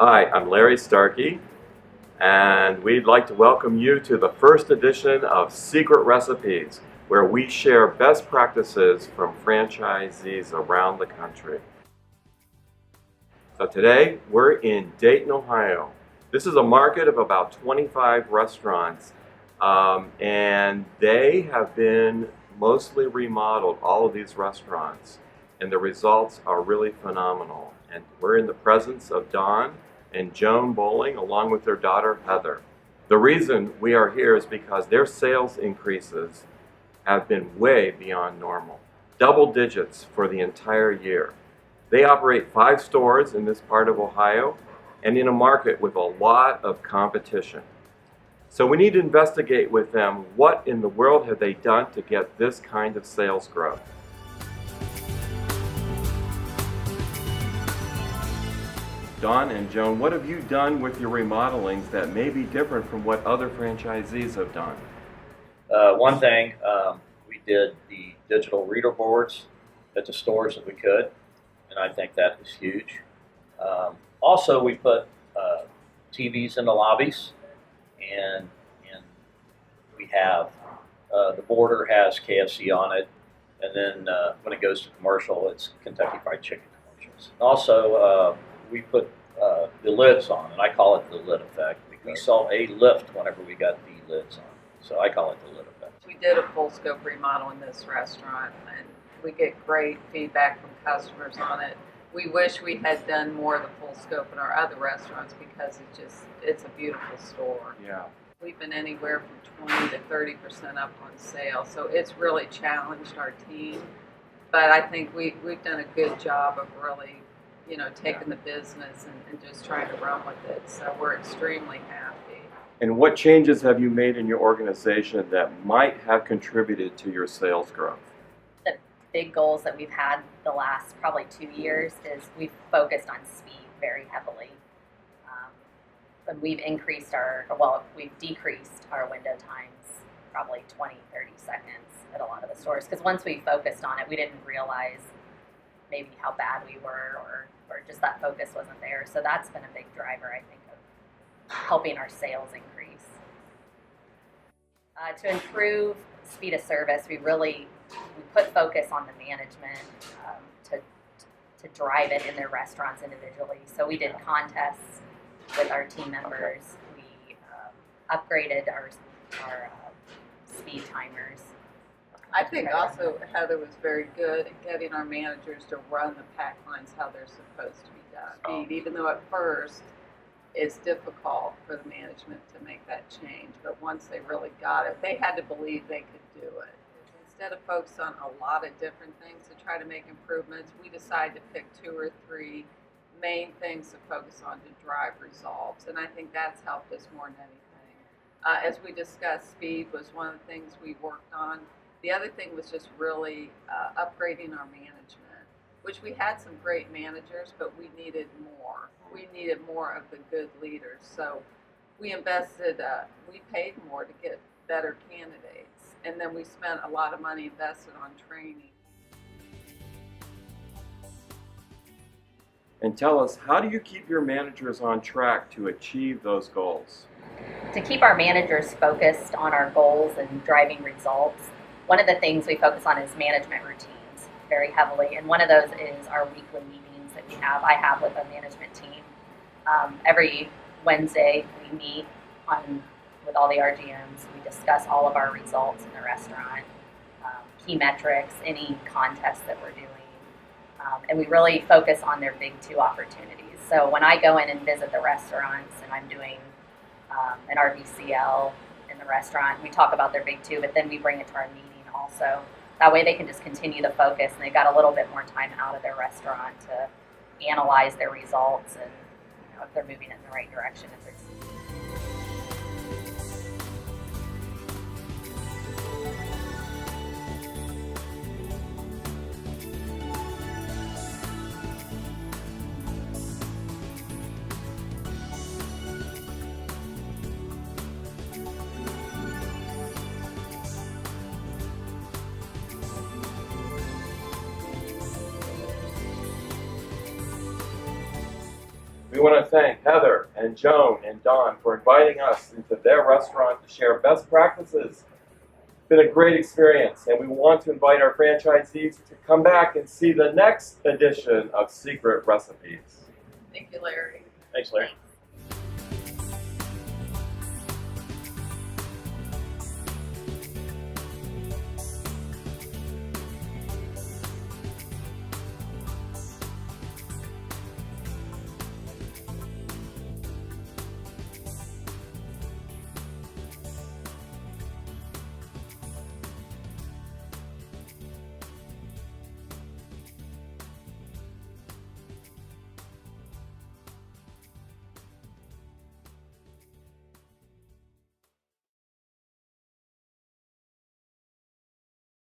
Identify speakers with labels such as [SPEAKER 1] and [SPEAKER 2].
[SPEAKER 1] Hi, I'm Larry Starkey, and we'd like to welcome you to the first edition of Secret Recipes, where we share best practices from franchisees around the country. So today, we're in Dayton, Ohio. This is a market of about 25 restaurants, and they have been mostly remodeled, all of these restaurants, and the results are really phenomenal. And we're in the presence of Don and Joan Bowling, along with their daughter Heather. The reason we are here is because their sales increases have been way beyond normal, double digits for the entire year. They operate 5 stores in this part of Ohio and in a market with a lot of competition. So we need to investigate with them what in the world have they done to get this kind of sales growth. Don and Joan, what have you done with your remodelings that may be different from what other franchisees have done?
[SPEAKER 2] One thing, we did the digital reader boards at the stores that we could, and I think that is huge. Also, we put TVs in the lobbies, and we have the border has KFC on it, and then when it goes to commercial, it's Kentucky Fried Chicken commercials. Also, we put the lids on, and I call it the lid effect. We saw a lift whenever we got the lids on, so I call it the lid effect.
[SPEAKER 3] We did a full scope remodel in this restaurant, and we get great feedback from customers on it. We wish we had done more of the full scope in our other restaurants because it's a beautiful store.
[SPEAKER 1] Yeah.
[SPEAKER 3] We've been anywhere from 20 to 30% up on sales, so it's really challenged our team. But I think we've done a good job of really, taking the business and just trying to run with it. So we're extremely happy.
[SPEAKER 1] And what changes have you made in your organization that might have contributed to your sales growth?
[SPEAKER 4] The big goals that we've had the last probably 2 years is we've focused on speed very heavily. And we've decreased our window times probably 20, 30 seconds at a lot of the stores. Because once we focused on it, we didn't realize maybe how bad we were or just that focus wasn't there. So that's been a big driver, I think, of helping our sales increase. To improve speed of service, we put focus on the management to drive it in their restaurants individually. So we did contests with our team members. We upgraded our speed timers.
[SPEAKER 3] I think also Heather was very good at getting our managers to run the pack lines how they're supposed to be done. Even though at first it's difficult for the management to make that change, but once they really got it, they had to believe they could do it. Instead of focus on a lot of different things to try to make improvements, we decided to pick 2 or 3 main things to focus on to drive results, and I think that's helped us more than anything. As we discussed, speed was one of the things we worked on. The other thing was just really upgrading our management, which we had some great managers, but we needed more. We needed more of the good leaders. So we paid more to get better candidates, and then we spent a lot of money invested on training.
[SPEAKER 1] And tell us, how do you keep your managers on track to achieve those goals?
[SPEAKER 4] To keep our managers focused on our goals and driving results, one of the things we focus on is management routines very heavily. And one of those is our weekly meetings that I have with the management team. Every Wednesday we meet with all the RGMs. We discuss all of our results in the restaurant, key metrics, any contests that we're doing. And we really focus on their big 2 opportunities. So when I go in and visit the restaurants and I'm doing an RVCL in the restaurant, we talk about their big 2, but then we bring it to our meeting also. That way they can just continue the focus, and they've got a little bit more time out of their restaurant to analyze their results and if they're moving in the right direction.
[SPEAKER 1] We want to thank Heather and Joan and Don for inviting us into their restaurant to share best practices. It's been a great experience, and we want to invite our franchisees to come back and see the next edition of Secret Recipes.
[SPEAKER 3] Thank you, Larry.
[SPEAKER 2] Thanks, Larry.
[SPEAKER 4] Thanks.